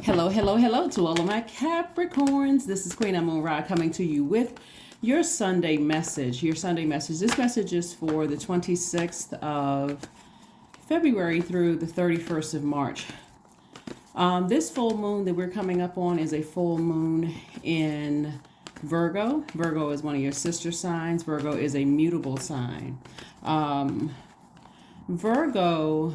Hello, hello, hello to all of my Capricorns. This is Queen Amun Ra coming to you with your Sunday message. Your Sunday message. This message is for the 26th of February through the 31st of March. This full moon that we're coming up on is a full moon in Virgo. Virgo is one of your sister signs. Virgo is a mutable sign. Virgo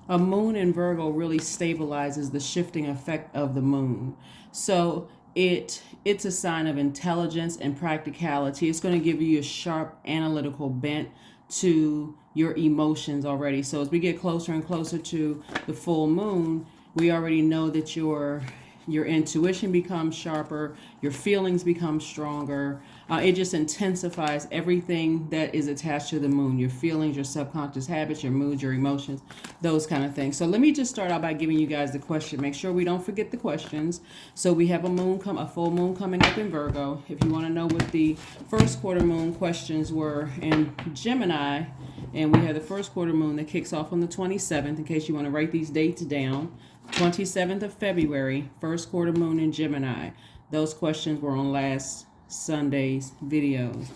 A moon in Virgo really stabilizes the shifting effect of the moon. So it's a sign of intelligence and practicality. It's going to give you a sharp analytical bent to your emotions already. So as we get closer and closer to the full moon, we already know that your intuition becomes sharper, your feelings become stronger. It just intensifies everything that is attached to the moon, your feelings, your subconscious habits, your moods, your emotions, those kind of things. So let me just start out by giving you guys the question. Make sure we don't forget the questions. So we have a full moon coming up in Virgo. If you want to know what the first quarter moon questions were in Gemini, and we have the first quarter moon that kicks off on the 27th, in case you want to write these dates down. 27th of February, first quarter moon in Gemini. Those questions were on last Sunday's videos.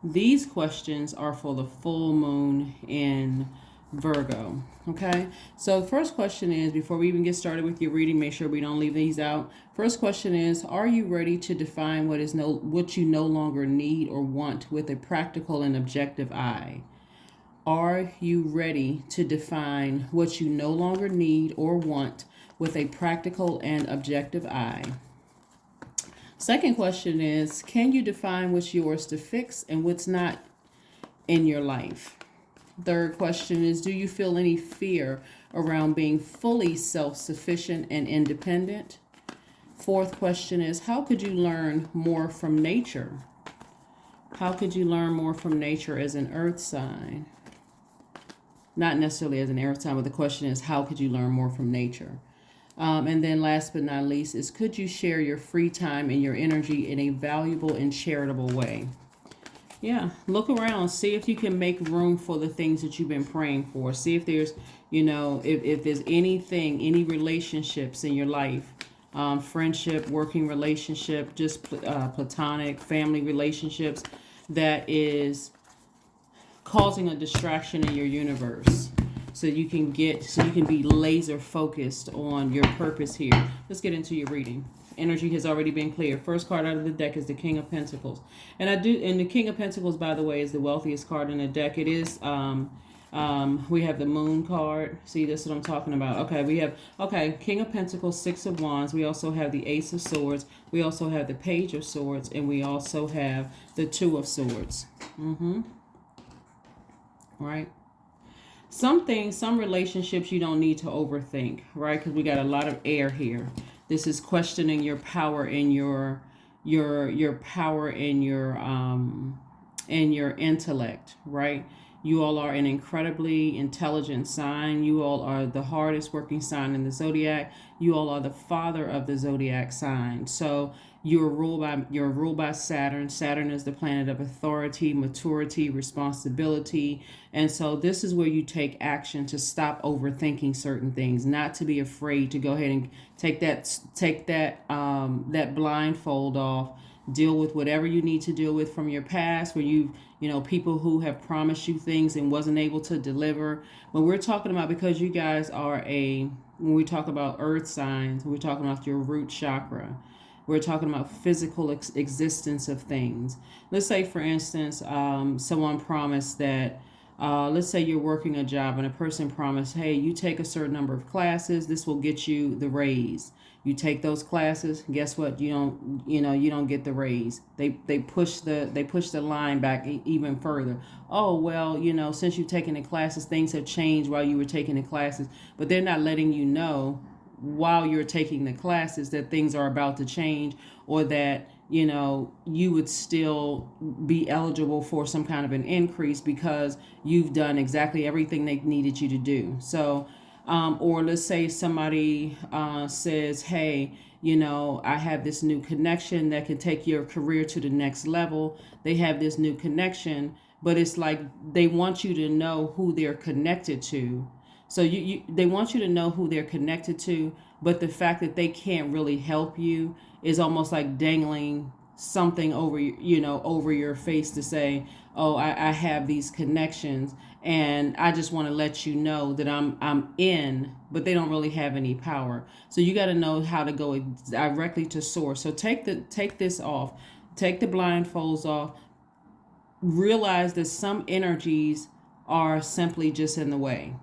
These questions are for the full moon in Virgo. Okay, so the first question is, before we even get started with your reading, make sure we don't leave these out. First question is, are you ready to define what you no longer need or want with a practical and objective eye? Are you ready to define what you no longer need or want with a practical and objective eye? Second question is, can you define what's yours to fix and what's not in your life? Third question is, do you feel any fear around being fully self-sufficient and independent? Fourth question is, how could you learn more from nature? How could you learn more from nature as an earth sign? Not necessarily as an air sign, but the question is, how could you learn more from nature? And then last but not least is, could you share your free time and your energy in a valuable and charitable way? Yeah, look around, see if you can make room for the things that you've been praying for. See if there's, if there's anything, any relationships in your life, friendship, working relationship, just platonic, family relationships, that is causing a distraction in your universe, so you can be laser focused on your purpose here. Let's get into your reading. Energy has already been cleared. First card out of the deck is the King of Pentacles, and the King of Pentacles, by the way, is the wealthiest card in the deck. It is we have the Moon card. See, this is what I'm talking about. Okay, we have King of Pentacles, Six of Wands. We also have the Ace of Swords. We also have the Page of Swords, and we also have the Two of Swords. Right? Some relationships you don't need to overthink, right? Because we got a lot of air here. This is questioning your power and your power and your intellect, right? You all are an incredibly intelligent sign. You all are the hardest working sign in the zodiac. You all are the father of the zodiac sign. So you're ruled by Saturn. Saturn is the planet of authority, maturity, responsibility. And so this is where you take action to stop overthinking certain things, not to be afraid to go ahead and take that blindfold off. Deal with whatever you need to deal with from your past, where people who have promised you things and wasn't able to deliver. But we're talking about, because you guys are when we talk about earth signs, we're talking about your root chakra. We're talking about physical existence of things. Let's say, for instance, someone promised that, let's say you're working a job and a person promised, hey, you take a certain number of classes, this will get you the raise. You take those classes, guess what? You don't get the raise. They push the line back even further. Oh, well, since you've taken the classes, things have changed while you were taking the classes, but they're not letting you know while you're taking the classes that things are about to change, or that you would still be eligible for some kind of an increase because you've done exactly everything they needed you to do. So or let's say somebody says, hey, I have this new connection that can take your career to the next level. They have this new connection, but it's like they want you to know who they're connected to, So they want you to know who they're connected to, but the fact that they can't really help you is almost like dangling something over over your face to say, oh, I have these connections, and I just want to let you know that I'm in, but they don't really have any power. So you got to know how to go directly to source. So take this off, take the blindfolds off, realize that some energies are simply just in the way.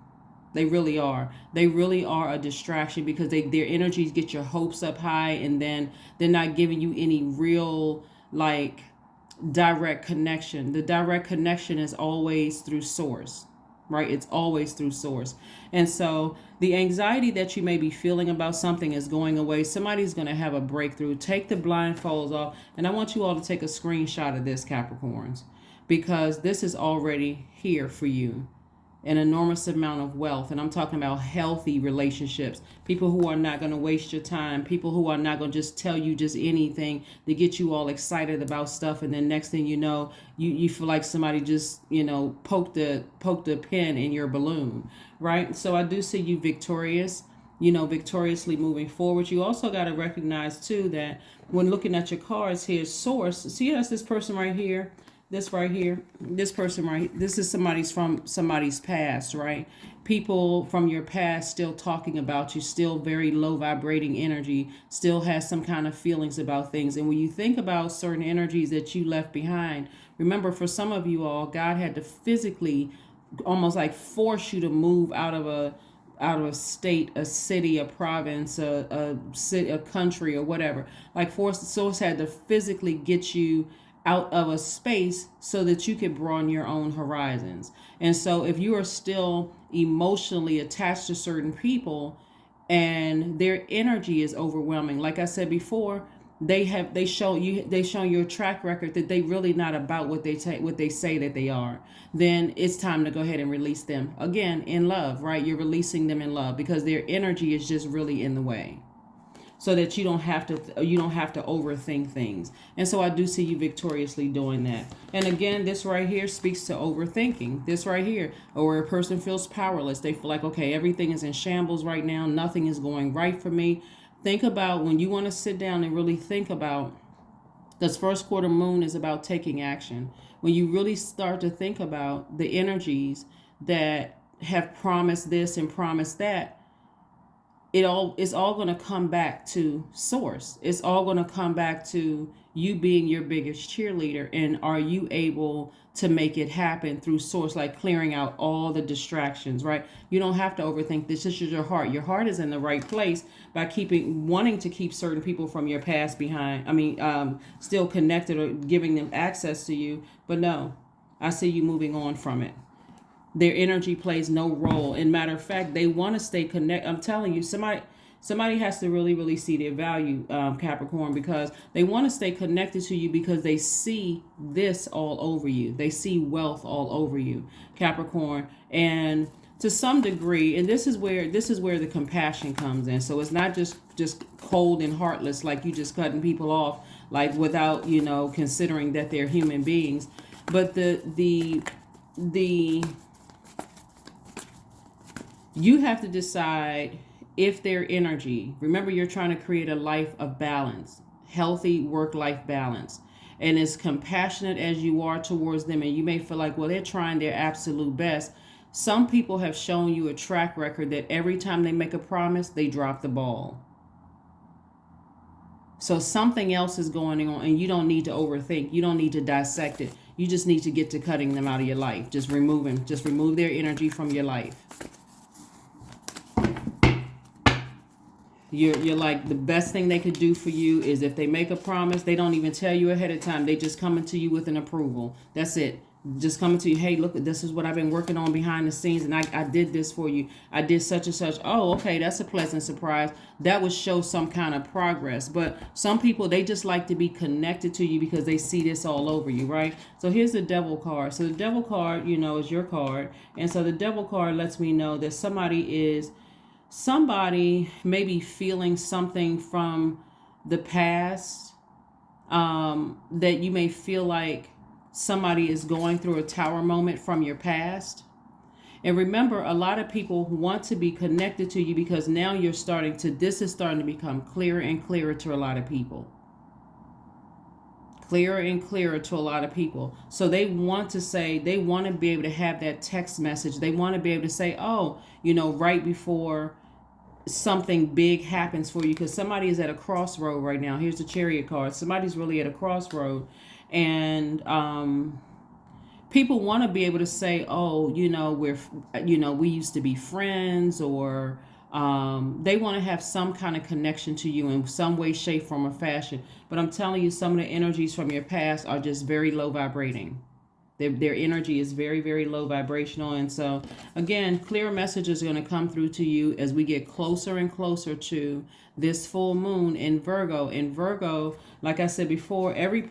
They really are. They really are a distraction because their energies get your hopes up high, and then they're not giving you any real like direct connection. The direct connection is always through source, right? It's always through source. And so the anxiety that you may be feeling about something is going away. Somebody's going to have a breakthrough. Take the blindfolds off. And I want you all to take a screenshot of this, Capricorns, because this is already here for you. An enormous amount of wealth. And I'm talking about healthy relationships, people who are not going to waste your time, people who are not going to just tell you just anything to get you all excited about stuff, and then next thing you know, you feel like somebody just poked a pin in your balloon, right? So I do see you victorious, victoriously moving forward. You also got to recognize too that when looking at your cards here, source, see, that's this person right here, this right here, this person right here, this is from somebody's past, right? People from your past still talking about you, still very low vibrating energy, still has some kind of feelings about things. And when you think about certain energies that you left behind, remember, for some of you all, God had to physically almost like force you to move out of a state, a city, a province, a city, a country, or whatever. Like source had to physically get you out of a space so that you could broaden your own horizons. And so if you are still emotionally attached to certain people and their energy is overwhelming, like I said before, they show your track record that they really not about what they say that they are, then it's time to go ahead and release them again in love, right? You're releasing them in love because their energy is just really in the way, so that you don't have to overthink things. And so I do see you victoriously doing that. And again, this right here speaks to overthinking. This right here, or where a person feels powerless. They feel like, okay, everything is in shambles right now. Nothing is going right for me. Think about when you want to sit down and really think about, this first quarter moon is about taking action. When you really start to think about the energies that have promised this and promised that, it's all going to come back to source. It's all going to come back to you being your biggest cheerleader, and are you able to make it happen through source, like clearing out all the distractions, right? You don't have to overthink this. This is your heart. Your heart is in the right place by wanting to keep certain people from your past behind. Still connected or giving them access to you. But no, I see you moving on from it. Their energy plays no role. In matter of fact, they want to stay connected. I'm telling you, somebody has to really, really see their value, Capricorn, because they want to stay connected to you because they see this all over you. They see wealth all over you, Capricorn. And to some degree, and this is where the compassion comes in. So it's not just cold and heartless, like you just cutting people off, like without, considering that they're human beings. But the you have to decide if their energy, remember, you're trying to create a life of balance, healthy work-life balance, and as compassionate as you are towards them, and you may feel like, well, they're trying their absolute best. Some people have shown you a track record that every time they make a promise, they drop the ball. So something else is going on, and you don't need to overthink. You don't need to dissect it. You just need to get to cutting them out of your life. Just remove their energy from your life. You're like, the best thing they could do for you is if they make a promise, they don't even tell you ahead of time. They just coming to you with an approval. That's it. Just coming to you, hey, look, this is what I've been working on behind the scenes, and I did this for you. I did such and such. Oh, okay, that's a pleasant surprise. That would show some kind of progress. But some people, they just like to be connected to you because they see this all over you, right? So here's the Devil card. So the Devil card, is your card. And so the Devil card lets me know that somebody may be feeling something from the past, that you may feel like somebody is going through a tower moment from your past. And remember, a lot of people want to be connected to you because now this is starting to become clearer and clearer to a lot of people. Clearer and clearer to a lot of people. So they want to be able to have that text message. They want to be able to say, oh, right before something big happens for you, because somebody is at a crossroad right now. Here's the Chariot card. Somebody's really at a crossroad, and people want to be able to say, oh, we used to be friends, or they want to have some kind of connection to you in some way, shape, form, or fashion. But I'm telling you, some of the energies from your past are just very low vibrating. Their energy is very, very low vibrational. And so, again, clear messages are going to come through to you as we get closer and closer to this full moon in Virgo. In Virgo, like I said before, every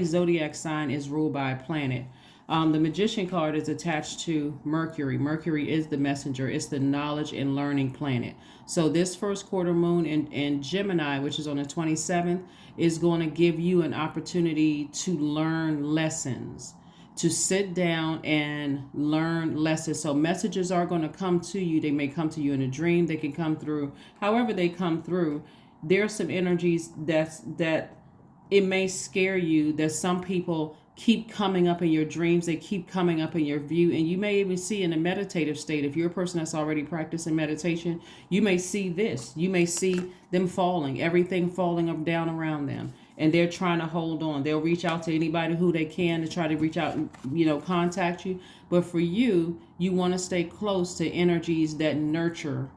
zodiac sign is ruled by a planet. The Magician card is attached to Mercury. Mercury is the messenger. It's the knowledge and learning planet. So this first quarter moon in Gemini, which is on the 27th, is going to give you an opportunity to learn lessons, to sit down and learn lessons. So messages are going to come to you. They may come to you in a dream. They can come through. However they come through, there are some energies that it may scare you, that some people keep coming up in your dreams. They keep coming up in your view, and you may even see in a meditative state. If you're a person that's already practicing meditation, you may see this. You may see them falling, everything falling up down around them, and they're trying to hold on. They'll reach out to anybody who they can to try to reach out and contact you. But for you want to stay close to energies that nurture.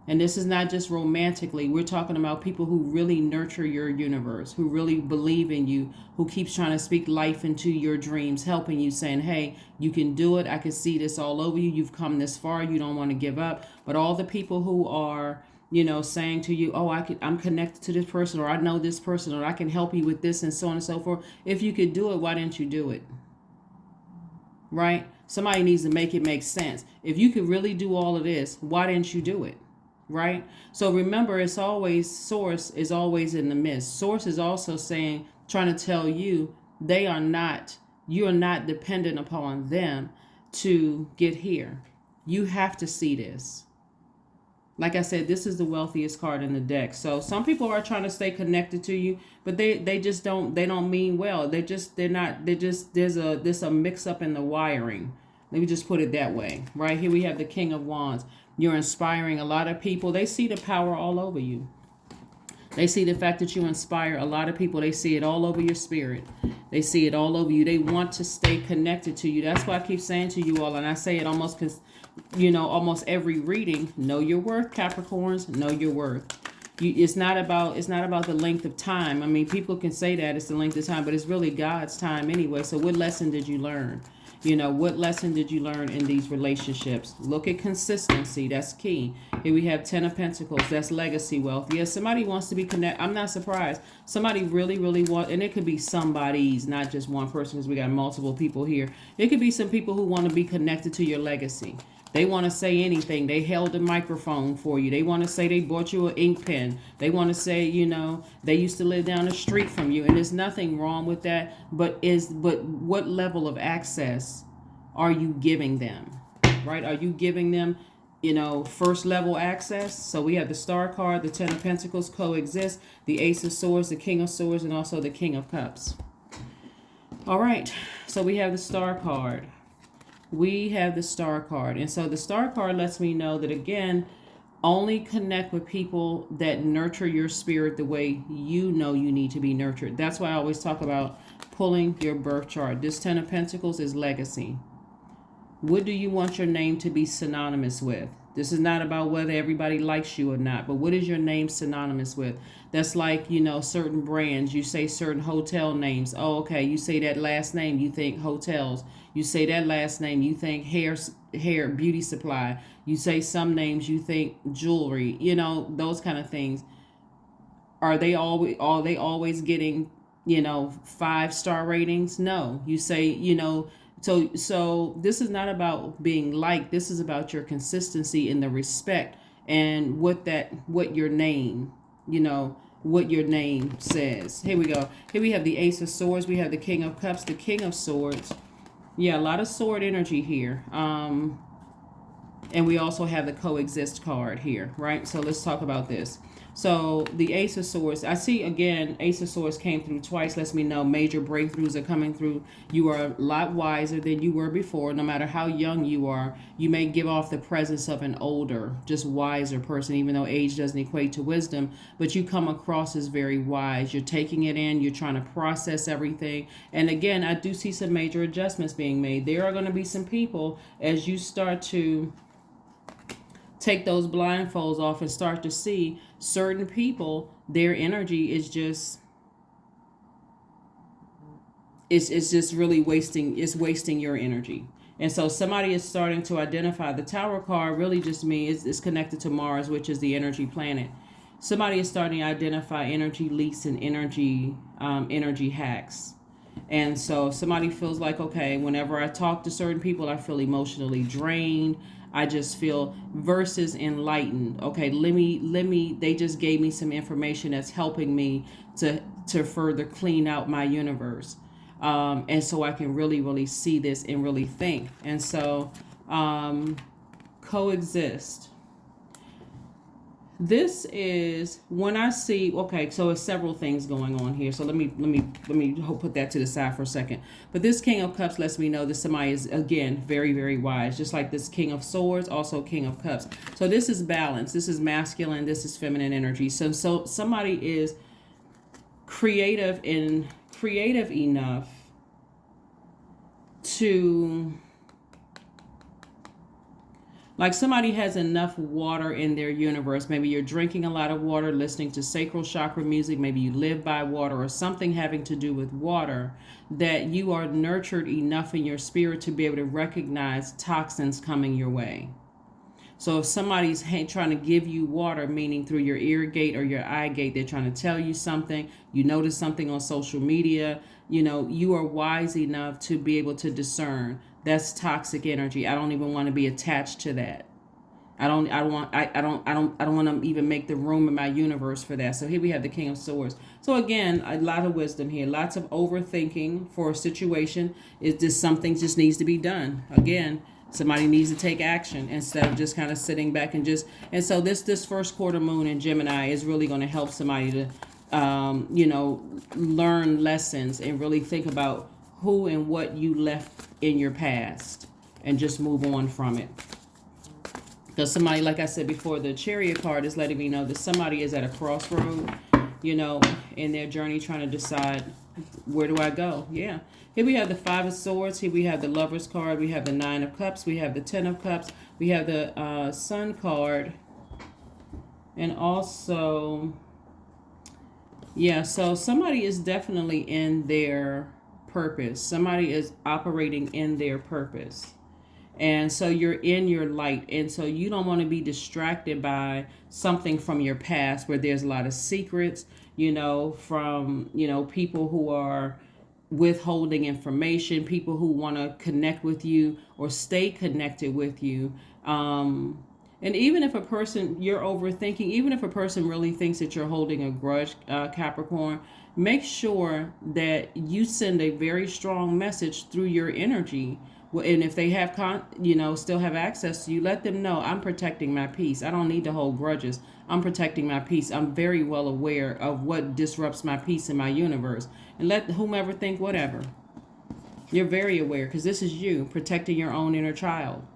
And this is not just romantically. We're talking about people who really nurture your universe, who really believe in you, who keeps trying to speak life into your dreams, helping you, saying, hey, you can do it. I can see this all over you. You've come this far. You don't want to give up. But all the people who are, saying to you, oh, I'm connected to this person, or I know this person, or I can help you with this, and so on and so forth. If you could do it, why didn't you do it? Right? Somebody needs to make it make sense. If you could really do all of this, why didn't you do it? Right? So remember, source is always in the midst. Source is also trying to tell you you're not dependent upon them to get here. You have to see this. Like I said, this is the wealthiest card in the deck. So some people are trying to stay connected to you, but they just don't mean well. There's a mix up in the wiring. Let me just put it that way. Right here we have the King of Wands. You're inspiring a lot of people. They see the power all over you. They see the fact that you inspire a lot of people. They see it all over your spirit. They see it all over you. They want to stay connected to you. That's why I keep saying to you all, and I say it almost every reading, know your worth, Capricorns, know your worth. It's not about the length of time. I mean, people can say that it's the length of time, but it's really God's time anyway. So what lesson did you learn? What lesson did you learn in these relationships? Look at consistency. That's key. Here we have 10 of Pentacles. That's legacy wealth. Yes, somebody wants to be connected. I'm not surprised. Somebody really, really wants, and it could be somebody's, not just one person, because we got multiple people here. It could be some people who want to be connected to your legacy. They want to say anything. They held a microphone for you. They want to say they bought you an ink pen. They want to say, they used to live down the street from you. And there's nothing wrong with that. But what level of access are you giving them? Right? Are you giving them, first level access? So we have the Star card, the 10 of Pentacles coexist, the Ace of Swords, the King of Swords, and also the King of Cups. All right. So we have the Star card. We have the Star card. And so the Star card lets me know that, again, only connect with people that nurture your spirit the way you know you need to be nurtured. That's why I always talk about pulling your birth chart. This 10 of Pentacles is legacy. What do you want your name to be synonymous with? This is not about whether everybody likes you or not, but what is your name synonymous with? That's like, certain brands. You say certain hotel names. Oh, okay. You say that last name, you think hotels. You say that last name, you think hair, beauty supply. You say some names, you think jewelry. Those kind of things. Are they always getting, 5-star ratings? No. You say, So this is not about being liked. This is about your consistency in the respect and what your name says. Here we go. Here we have the Ace of Swords. We have the King of Cups, the King of Swords. Yeah, a lot of sword energy here. And we also have the coexist card here, right? So let's talk about this. So the Ace of Swords, I see again, Ace of Swords came through twice. Lets me know major breakthroughs are coming through. You are a lot wiser than you were before. No matter how young you are, you may give off the presence of an older, just wiser person, even though age doesn't equate to wisdom. But you come across as very wise. You're taking it in. You're trying to process everything. And again, I do see some major adjustments being made. There are going to be some people as you start to take those blindfolds off and start to see certain people, their energy is just it's just really wasting your energy. And so somebody is starting to identify the Tower card really just means it's connected to Mars, which is the energy planet. Somebody is starting to identify energy leaks and energy hacks. And so somebody feels like, okay, whenever I talk to certain people, I feel emotionally drained. I just feel versus enlightened. Okay, let me they just gave me some information that's helping me to further clean out my universe. And so I can really see this and really think. And so coexist. This is when I see, okay, so it's several things going on here. So let me put that to the side for a second. But this King of Cups lets me know that somebody is again very wise, just like this King of Swords, also King of Cups. So this is balance. This is masculine, this is feminine energy. So somebody is creative enough to, like, somebody has enough water in their universe. Maybe you're drinking a lot of water, listening to sacral chakra music. Maybe you live by water or something having to do with water, that you are nurtured enough in your spirit to be able to recognize toxins coming your way. So if somebody's trying to give you water, meaning through your ear gate or your eye gate, they're trying to tell you something, you notice something on social media, you are wise enough to be able to discern that's toxic energy. I don't even want to be attached to that. I don't want to even make the room in my universe for that. So here we have the King of Swords. So again, a lot of wisdom here, lots of overthinking for a situation. Is this something just needs to be done? Again, somebody needs to take action instead of just kind of sitting back and so this first quarter moon in Gemini is really going to help somebody to learn lessons and really think about who and what you left in your past and just move on from it. Because somebody, like I said before, the Chariot card is letting me know that somebody is at a crossroad, in their journey trying to decide, where do I go? Yeah. Here we have the Five of Swords. Here we have the Lover's card. We have the Nine of Cups. We have the Ten of Cups. We have the Sun card. And also, yeah, so somebody is definitely in their purpose. Somebody is operating in their purpose. And so you're in your light. And so you don't want to be distracted by something from your past where there's a lot of secrets, from, people who are withholding information, people who want to connect with you or stay connected with you. And even if a person, you're overthinking, even if a person really thinks that you're holding a grudge, Capricorn, make sure that you send a very strong message through your energy. And if they have, still have access to you, let them know, I'm protecting my peace. I don't need to hold grudges. I'm protecting my peace. I'm very well aware of what disrupts my peace in my universe. And let whomever think whatever. You're very aware because this is you protecting your own inner child.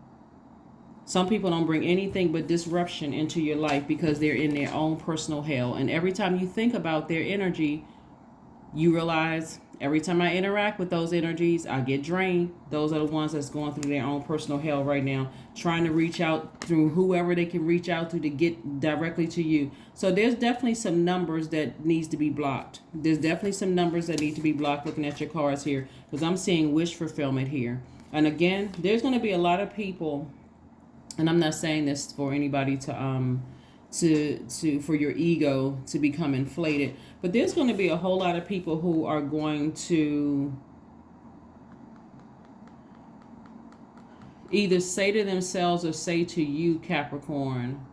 Some people don't bring anything but disruption into your life because they're in their own personal hell. And every time you think about their energy, you realize every time I interact with those energies, I get drained. Those are the ones that's going through their own personal hell right now, trying to reach out through whoever they can reach out to get directly to you. So there's definitely some numbers that needs to be blocked. There's definitely some numbers that need to be blocked looking at your cards here, because I'm seeing wish fulfillment here. And again, there's going to be a lot of people, and I'm not saying this for anybody to for your ego to become inflated, but there's going to be a whole lot of people who are going to either say to themselves or say to you, Capricorn,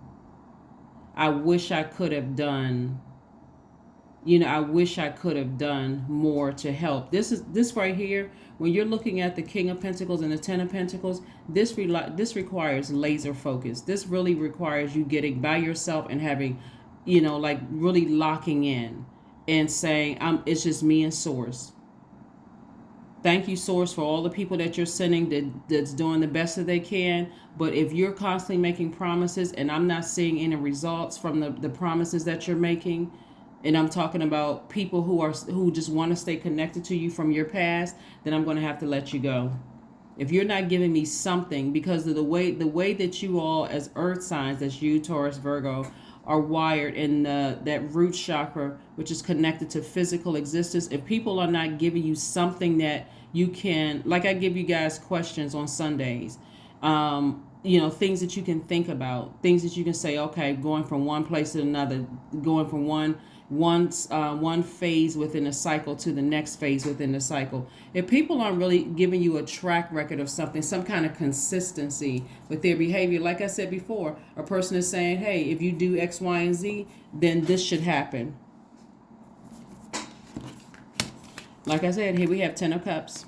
I wish I could have done I wish I could have done more to help. This right here. When you're looking at the King of Pentacles and the Ten of Pentacles, this requires laser focus. This really requires you getting by yourself and having, like really locking in and saying, it's just me and Source. Thank you, Source, for all the people that you're sending that's doing the best that they can. But if you're constantly making promises and I'm not seeing any results from the promises that you're making, and I'm talking about people who just want to stay connected to you from your past, then I'm going to have to let you go. If you're not giving me something, because of the way that you all as earth signs, that's you, Taurus, Virgo, are wired in that root chakra, which is connected to physical existence. If people are not giving you something that you can, like I give you guys questions on Sundays, things that you can think about, things that you can say, okay, going from one place to another, going from one phase within a cycle to the next phase within the cycle. If people aren't really giving you a track record of something, some kind of consistency with their behavior, like I said before, a person is saying, hey, if you do X, Y, and Z, then this should happen. Like I said, here we have 10 of Cups.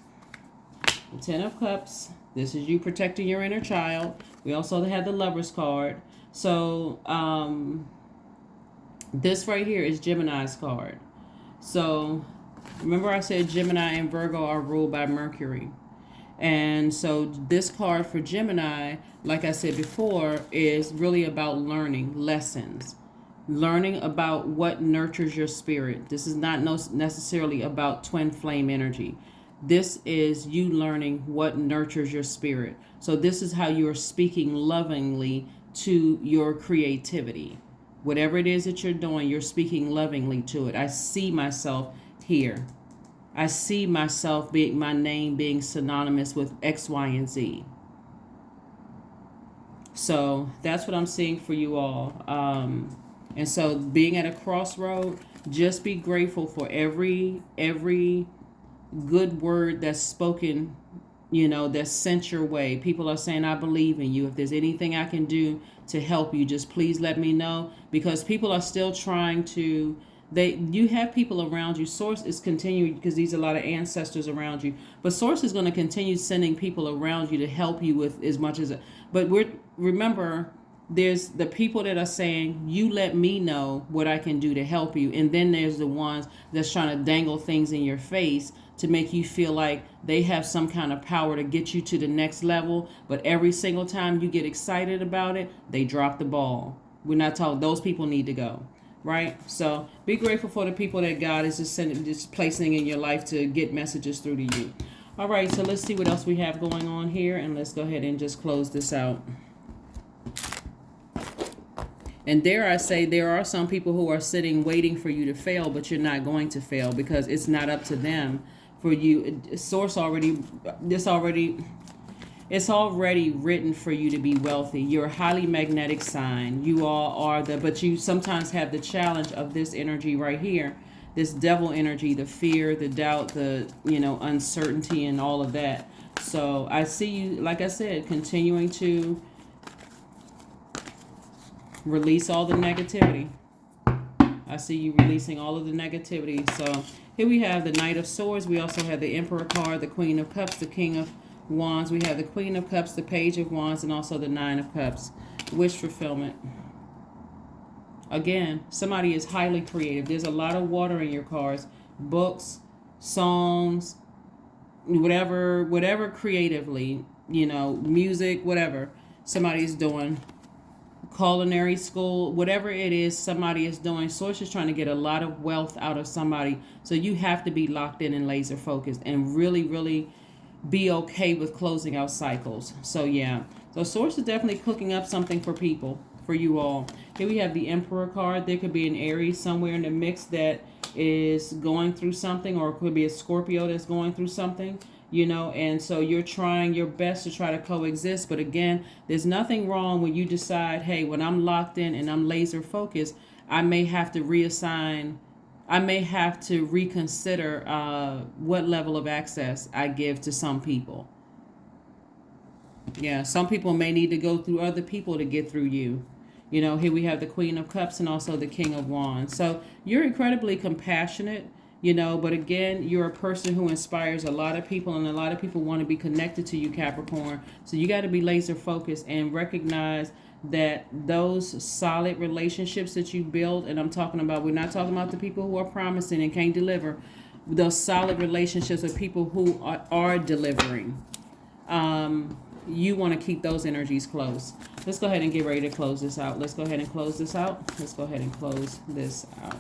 The 10 of Cups. This is you protecting your inner child. We also have the Lover's card. So, this right here is Gemini's card. So remember I said Gemini and Virgo are ruled by Mercury. And so this card for Gemini, like I said before, is really about learning lessons. Learning about what nurtures your spirit. This is not necessarily about twin flame energy. This is you learning what nurtures your spirit. So this is how you're speaking lovingly to your creativity. Whatever it is that you're doing, you're speaking lovingly to it. I see myself here. I see myself my name being synonymous with X, Y, and Z. So that's what I'm seeing for you all. And so being at a crossroad, just be grateful for every good word that's spoken, that's sent your way. People are saying, I believe in you. If there's anything I can do to help you, just please let me know, because people are still trying to, you have people around you. Source is continuing, because these are a lot of ancestors around you, but Source is going to continue sending people around you to help you with as much as, but remember, there's the people that are saying, you let me know what I can do to help you. And then there's the ones that's trying to dangle things in your face to make you feel like they have some kind of power to get you to the next level. But every single time you get excited about it, they drop the ball. We're not talking, those people need to go, right? So be grateful for the people that God is just placing in your life to get messages through to you. All right, so let's see what else we have going on here, and let's go ahead and just close this out. And dare I say, there are some people who are sitting waiting for you to fail, but you're not going to fail, because it's not up to them. For you, Source it's already written for you to be wealthy. You're a highly magnetic sign. You all are but you sometimes have the challenge of this energy right here, this devil energy, the fear, the doubt, the uncertainty, and all of that. So I see you, like I said, continuing to release all the negativity. I see you releasing all of the negativity. So here we have the Knight of Swords. We also have the Emperor card, the Queen of Cups, the King of Wands. We have the Queen of Cups, the Page of Wands, and also the Nine of Cups. Wish fulfillment. Again, somebody is highly creative. There's a lot of water in your cards. Books, songs, whatever creatively, music, whatever somebody's doing. Culinary school, whatever it is somebody is doing. Source is trying to get a lot of wealth out of somebody. So you have to be locked in and laser focused and really, really be okay with closing out cycles. So yeah. So Source is definitely cooking up something for people, for you all. Here we have the Emperor card. There could be an Aries somewhere in the mix that is going through something, or it could be a Scorpio that's going through something. And so you're trying your best to try to coexist. But again, there's nothing wrong when you decide, hey, when I'm locked in and I'm laser focused, I may have to reassign, I may have to reconsider what level of access I give to some people. Yeah, some people may need to go through other people to get through you. You know, here we have the Queen of Cups and also the King of Wands. So you're incredibly compassionate, you know, but again, you're a person who inspires a lot of people, and a lot of people want to be connected to you, Capricorn. So you got to be laser focused and recognize that those solid relationships that you build, and I'm talking about, we're not talking about the people who are promising and can't deliver, those solid relationships with people who are delivering. You want to keep those energies close. Let's go ahead and get ready to close this out. Let's go ahead and close this out. Let's go ahead and close this out.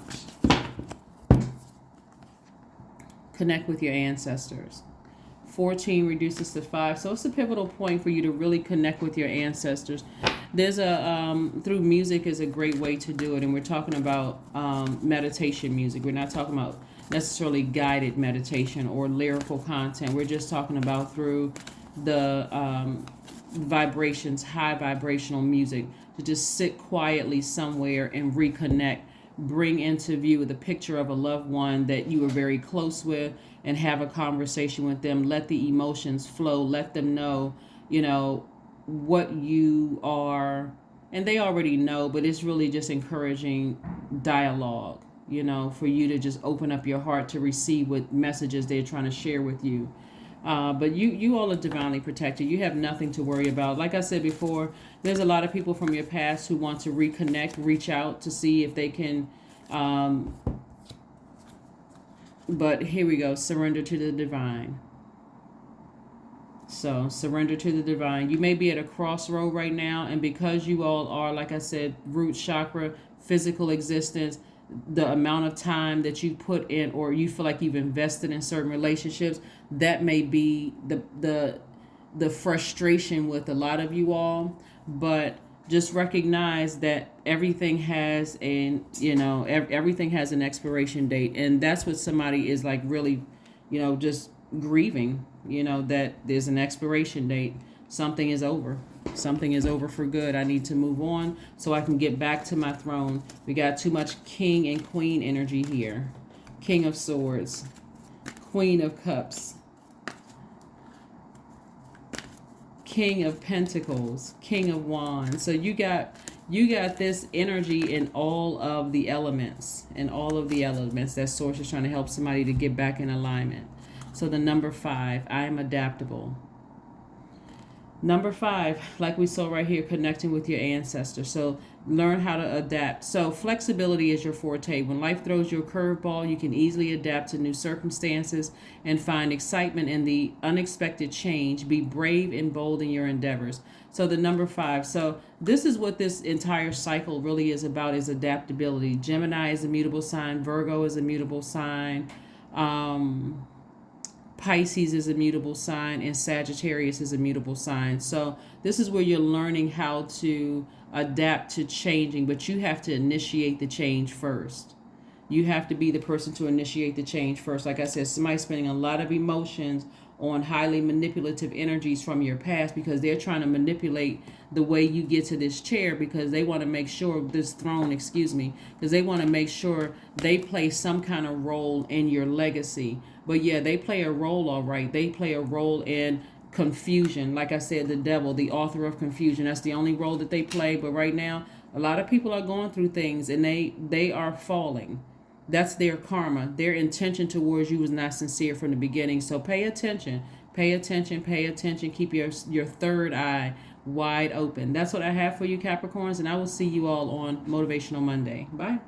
Connect with your ancestors. 14 reduces to 5. So it's a pivotal point for you to really connect with your ancestors. There's through music is a great way to do it. And we're talking about meditation music. We're not talking about necessarily guided meditation or lyrical content. We're just talking about through the vibrations, high vibrational music, to just sit quietly somewhere and reconnect, bring into view the picture of a loved one that you were very close with, and have a conversation with them. Let the emotions flow. Let them know, you know, what you are, and they already know, but it's really just encouraging dialogue, you know, for you to just open up your heart to receive what messages they're trying to share with you. But you all are divinely protected. You have nothing to worry about. Like I said before, there's a lot of people from your past who want to reconnect, reach out to see if they can. But here we go. Surrender to the divine. So surrender to the divine. You may be at a crossroad right now, and because you all are, like I said, root chakra, physical existence, the amount of time that you put in, or you feel like you've invested in certain relationships, that may be the frustration with a lot of you all. But just recognize that everything has everything has an expiration date, and that's what somebody is like really, just grieving, that there's an expiration date. Something is over. Something is over for good. I need to move on so I can get back to my throne. We got too much king and queen energy here. King of Swords, Queen of Cups, King of Pentacles, King of Wands. So you got this energy in all of the elements, that Source is trying to help somebody to get back in alignment. So the number 5, I am adaptable. Number 5, like we saw right here, connecting with your ancestors. So learn how to adapt. So flexibility is your forte. When life throws you a curveball, you can easily adapt to new circumstances and find excitement in the unexpected change. Be brave and bold in your endeavors. So the number 5. So this is what this entire cycle really is about, is adaptability. Gemini is a mutable sign. Virgo is a mutable sign. Pisces is a mutable sign, and Sagittarius is a mutable sign. So this is where you're learning how to adapt to changing, but you have to initiate the change first. You have to be the person to initiate the change first. Like I said, somebody's spending a lot of emotions on highly manipulative energies from your past, because they're trying to manipulate the way you get to this chair, because they want to make sure because they want to make sure they play some kind of role in your legacy. But yeah, they play a role, all right. They play a role in confusion. Like I said, the devil, the author of confusion, that's the only role that they play. But right now, a lot of people are going through things, and they are falling. That's their karma. Their intention towards you was not sincere from the beginning. So pay attention. Pay attention. Pay attention. Keep your third eye wide open. That's what I have for you, Capricorns, and I will see you all on Motivational Monday. Bye.